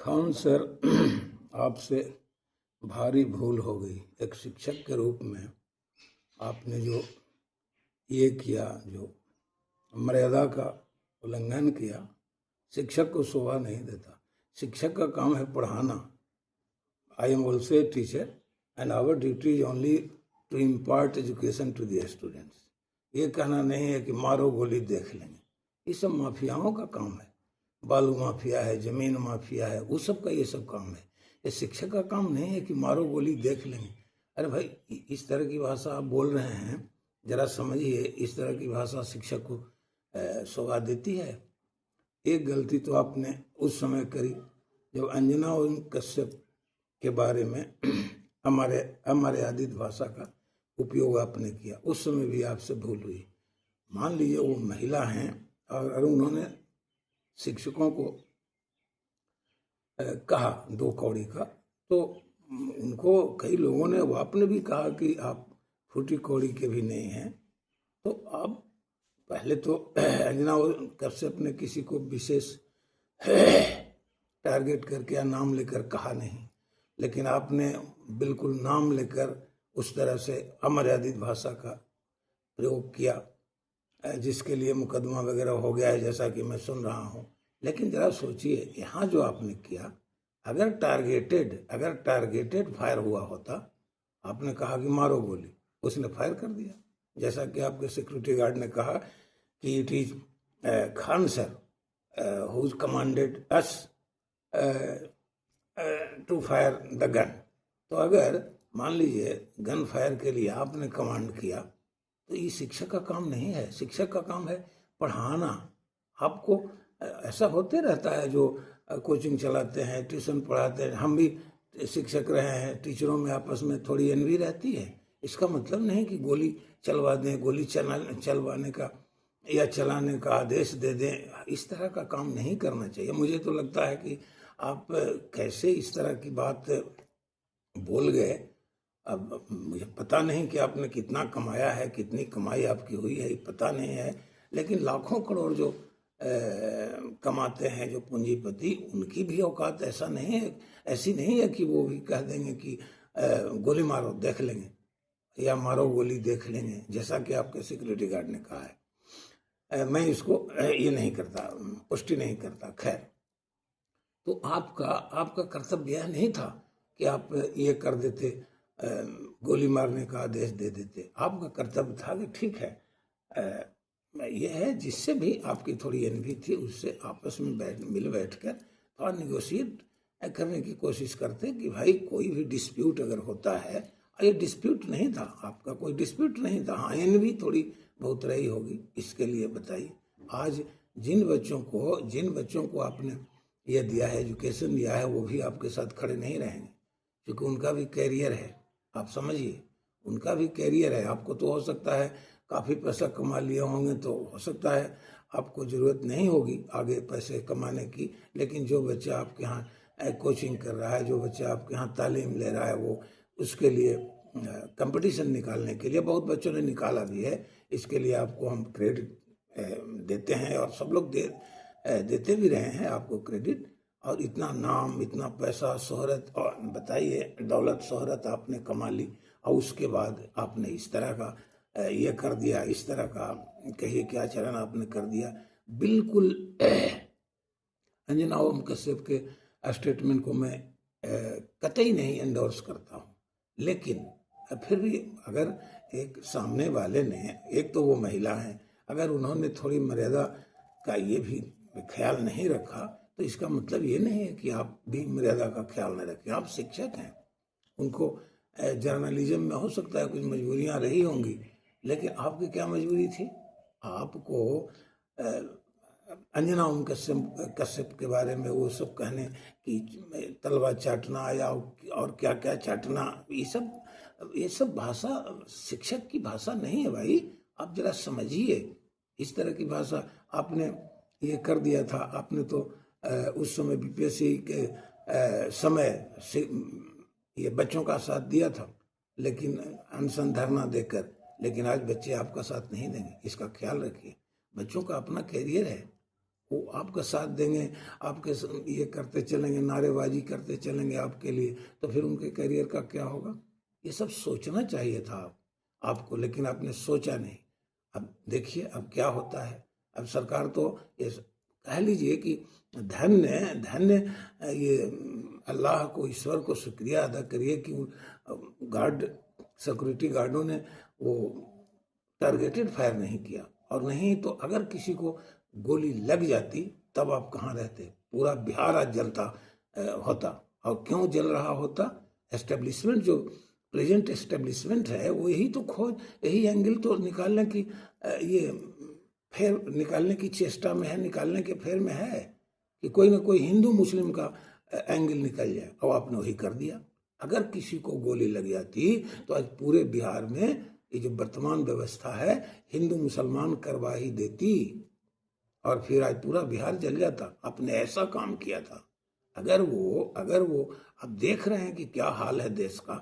Khan sir, आपसे भारी भूल हो गई। एक शिक्षक के रूप में आपने जो ये किया, जो मर्यादा का उल्लंघन किया, शिक्षक को शोभा नहीं देता। शिक्षक का काम है पढ़ाना। I am also a teacher and our duty is only to impart education to the students. ये कहना नहीं है कि मारो गोली देख लेंगे। ये सब माफियाओं का काम है। बालू माफिया है, जमीन माफिया है, वो सब का ये सब काम है। ये शिक्षक का काम नहीं है कि मारो गोली देख लेंगे। अरे भाई, इस तरह की भाषा आप बोल रहे हैं, जरा समझिए। इस तरह की भाषा शिक्षक को शोभा देती है? एक गलती तो आपने उस समय करी जब अंजना और कश्यप के बारे में अमर्यादित भाषा का उपयोग आपने किया। उस समय भी आपसे भूल हुई। मान लीजिए वो महिला हैं और उन्होंने शिक्षकों को कहा 2 कौड़ी का, तो उनको कई लोगों ने, वो आपने भी कहा कि आप फूटी कौड़ी के भी नहीं हैं। तो आप पहले तो अंजना और कश्यप ने किसी को विशेष टारगेट करके या नाम लेकर कहा नहीं, लेकिन आपने बिल्कुल नाम लेकर उस तरह से अमर्यादित भाषा का प्रयोग किया, जिसके लिए मुकदमा वगैरह हो गया है, जैसा कि मैं सुन रहा हूँ। लेकिन जरा सोचिए, यहाँ जो आपने किया, अगर टारगेटेड फायर हुआ होता, आपने कहा कि मारो गोली, उसने फायर कर दिया। जैसा कि आपके सिक्योरिटी गार्ड ने कहा कि it is Khan sir who commanded us to fire the gun. तो अगर मान लीजिए गन फायर के लिए आपने कमांड किया, तो ये शिक्षक का काम नहीं है। शिक्षक का काम है पढ़ाना। आपको ऐसा होते रहता है, जो कोचिंग चलाते हैं, ट्यूशन पढ़ाते हैं, हम भी शिक्षक रहे हैं, टीचरों में आपस में थोड़ी एनवी रहती है। इसका मतलब नहीं कि गोली चलवा दें, गोली चलवाने का या चलाने का आदेश दे दें। इस तरह का काम नहीं करना चाहिए। मुझे तो लगता है कि आप कैसे इस तरह की बात बोल गए। अब मुझे पता नहीं कि आपने कितना कमाया है, कितनी कमाई आपकी हुई है, पता नहीं है। लेकिन लाखों करोड़ जो कमाते हैं जो पूंजीपति, उनकी भी औकात ऐसी नहीं है कि वो भी कह देंगे कि गोली मारो देख लेंगे या मारो गोली देख लेंगे, जैसा कि आपके सिक्योरिटी गार्ड ने कहा है। मैं इसको ये नहीं करता, पुष्टि नहीं करता। खैर, तो आपका कर्तव्य यह नहीं था कि आप ये कर देते, गोली मारने का आदेश दे देते। आपका कर्तव्य था कि ठीक है, यह है जिससे भी आपकी थोड़ी एनवी थी, उससे आपस में मिल बैठकर थोड़ा निगोशिएट करने की कोशिश करते कि भाई कोई भी डिस्प्यूट अगर होता है, ये डिस्प्यूट नहीं था, आपका कोई डिस्प्यूट नहीं था। हाँ, एनवी थोड़ी बहुत रही होगी, इसके लिए बताइए। आज जिन बच्चों को आपने ये दिया है, एजुकेशन दिया है, वो भी आपके साथ खड़े नहीं रहेंगे, क्योंकि उनका भी कैरियर है। आप समझिए, उनका भी कैरियर है। आपको तो हो सकता है काफ़ी पैसा कमा लिए होंगे, तो हो सकता है आपको ज़रूरत नहीं होगी आगे पैसे कमाने की। लेकिन जो बच्चा आपके यहाँ कोचिंग कर रहा है, जो बच्चा आपके यहाँ तालीम ले रहा है, वो उसके लिए कंपटीशन निकालने के लिए बहुत बच्चों ने निकाला भी है। इसके लिए आपको हम क्रेडिट देते हैं, और सब लोग देते भी रहे हैं आपको क्रेडिट। और इतना नाम, इतना पैसा, शोहरत, और बताइए दौलत शोहरत आपने कमा ली, और उसके बाद आपने इस तरह का ये कर दिया, इस तरह का कहिए क्या चलन आपने कर दिया। बिल्कुल अंजना ओम कश्यप के स्टेटमेंट को मैं कतई नहीं एंडोर्स करता हूँ। लेकिन फिर भी अगर एक सामने वाले ने, एक तो वो महिला है, अगर उन्होंने थोड़ी मर्यादा का ये भी ख्याल नहीं रखा, तो इसका मतलब ये नहीं है कि आप भी मर्यादा का ख्याल न रखें। आप शिक्षक हैं, उनको जर्नलिज्म में हो सकता है कुछ मजबूरियां रही होंगी, लेकिन आपकी क्या मजबूरी थी? आपको अंजना ओम कश्यप के बारे में वो सब कहने कि तलवा चाटना या और क्या क्या चाटना, ये सब भाषा शिक्षक की भाषा नहीं है भाई। आप जरा समझिए, इस तरह की भाषा आपने ये कर दिया था। आपने तो उस समय बीपीएससी के समय से ये बच्चों का साथ दिया था, लेकिन अनशन धरना देकर। लेकिन आज बच्चे आपका साथ नहीं देंगे, इसका ख्याल रखिए। बच्चों का अपना कैरियर है, वो आपका साथ देंगे, आपके ये करते चलेंगे, नारेबाजी करते चलेंगे आपके लिए, तो फिर उनके करियर का क्या होगा? ये सब सोचना चाहिए था आपको, लेकिन आपने सोचा नहीं। अब देखिए अब क्या होता है। अब सरकार तो ये कह लीजिए कि धन्य धन्य ये अल्लाह को, ईश्वर को शुक्रिया अदा करिए कि गार्ड, सिक्योरिटी गार्डों ने वो टारगेटेड फायर नहीं किया। और नहीं तो अगर किसी को गोली लग जाती तब आप कहाँ रहते? पूरा बिहार आज जलता होता। और क्यों जल रहा होता? एस्टेब्लिशमेंट, जो प्रेजेंट एस्टेब्लिशमेंट है, वो यही तो खोज, यही एंगल तो निकालने की ये फेर निकालने की चेष्टा में है, निकालने के फेर में है कि कोई ना कोई हिंदू मुस्लिम का एंगल निकल जाए। और आपने वही कर दिया। अगर किसी को गोली लग जाती तो आज पूरे बिहार में ये जो वर्तमान व्यवस्था है, हिंदू मुसलमान करवा ही देती और फिर आज पूरा बिहार जल जाता। आपने ऐसा काम किया था। अगर वो आप देख रहे हैं कि क्या हाल है देश का,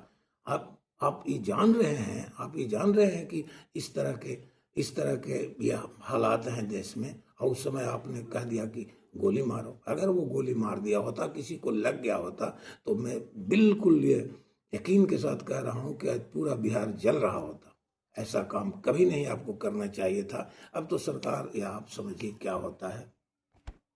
आप ये जान रहे हैं कि इस तरह के ये हालात हैं देश में, और उस समय आपने कह दिया कि गोली मारो। अगर वो गोली मार दिया होता, किसी को लग गया होता, तो मैं बिल्कुल ये यकीन के साथ कह रहा हूँ कि आज पूरा बिहार जल रहा होता। ऐसा काम कभी नहीं आपको करना चाहिए था। अब तो सरकार, या आप समझिए क्या होता है।